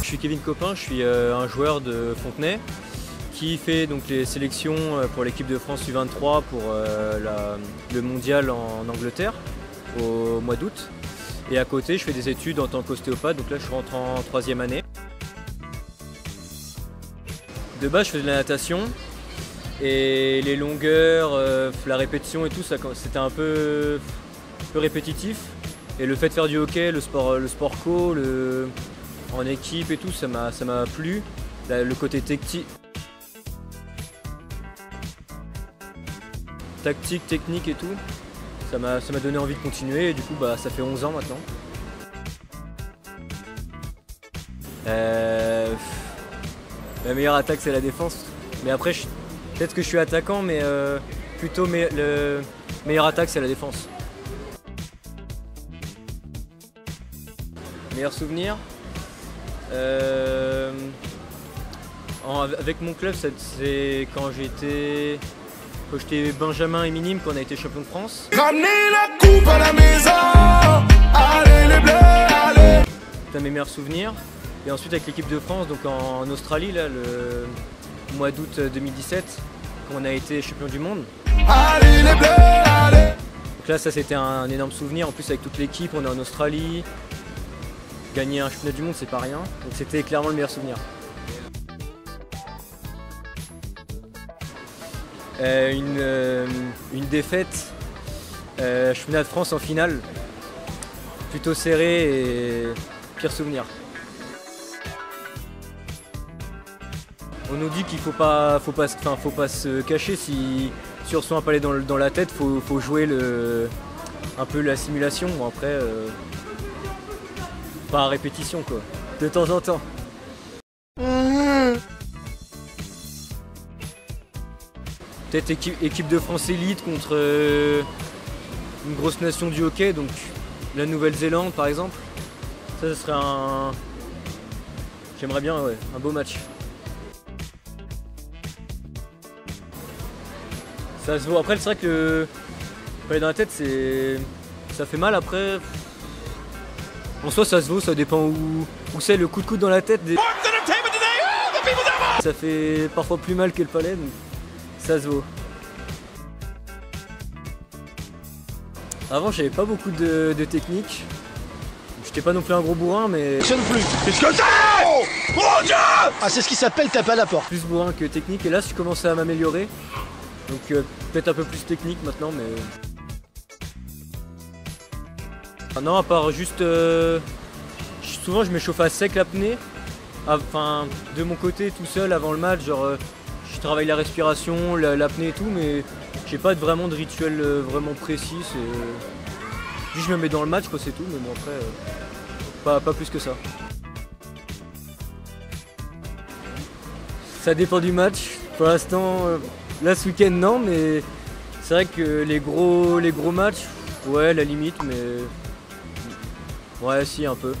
suis Kevin Copin, je suis un joueur de Fontenay qui fait donc les sélections pour l'équipe de France U23 pour le mondial en Angleterre au mois d'août. Et à côté, je fais des études en tant qu'ostéopathe, donc là je rentre en 3e année. De base, je faisais de la natation et les longueurs, la répétition et tout, c'était un peu répétitif. Et le fait de faire du hockey, le sport co, en équipe et tout, ça m'a plu. Le côté tactique, technique et tout, ça m'a donné envie de continuer et du coup ça fait 11 ans maintenant. La meilleure attaque c'est la défense, mais après peut-être que je suis attaquant, mais plutôt le meilleure attaque c'est la défense. Meilleur souvenir avec mon club, c'est quand j'étais benjamin et minime, qu'on a été champion de France. Ramenez la coupe à la maison, allez les bleus, allez. C'est un mes meilleurs souvenirs. Et ensuite avec l'équipe de France, donc en Australie, là, le mois d'août 2017, quand on a été champion du monde. Allez les bleus, allez. Donc là, ça c'était un énorme souvenir. En plus avec toute l'équipe, on est en Australie. Gagner un championnat du monde, c'est pas rien. Donc c'était clairement le meilleur souvenir. Une défaite, championnat de France en finale, plutôt serré et pire souvenir. On nous dit qu'il faut pas se cacher. Si on reçoit un palais dans la tête, faut jouer un peu la simulation. Bon, après, pas à répétition quoi, de temps en temps. Peut-être équipe de France élite contre une grosse nation du hockey, donc la Nouvelle-Zélande par exemple. Ça serait j'aimerais bien, ouais, un beau match. Ça se voit. Après c'est vrai que le palais dans la tête, ça fait mal après. En soi ça se vaut, ça dépend où c'est le coup de coude dans la tête. Ça fait parfois plus mal que le palais, donc ça se vaut. Avant j'avais pas beaucoup de technique. J'étais pas non plus un gros bourrin, mais... Ça non plus. Qu'est-ce que c'est? Mon Dieu! Ah, c'est ce qui s'appelle taper à la porte. Plus bourrin que technique, et là je commence à m'améliorer. Donc peut-être un peu plus technique maintenant, mais... Ah non, à part juste... souvent je m'échauffe à sec l'apnée. Enfin, de mon côté tout seul avant le match, genre... je travaille la respiration, l'apnée et tout, mais j'ai pas vraiment de rituel vraiment précis. Juste je me mets dans le match quoi, c'est tout, mais bon après, pas plus que ça. Ça dépend du match. Pour l'instant, là ce week-end non, mais c'est vrai que les gros matchs, ouais la limite, mais ouais si un peu.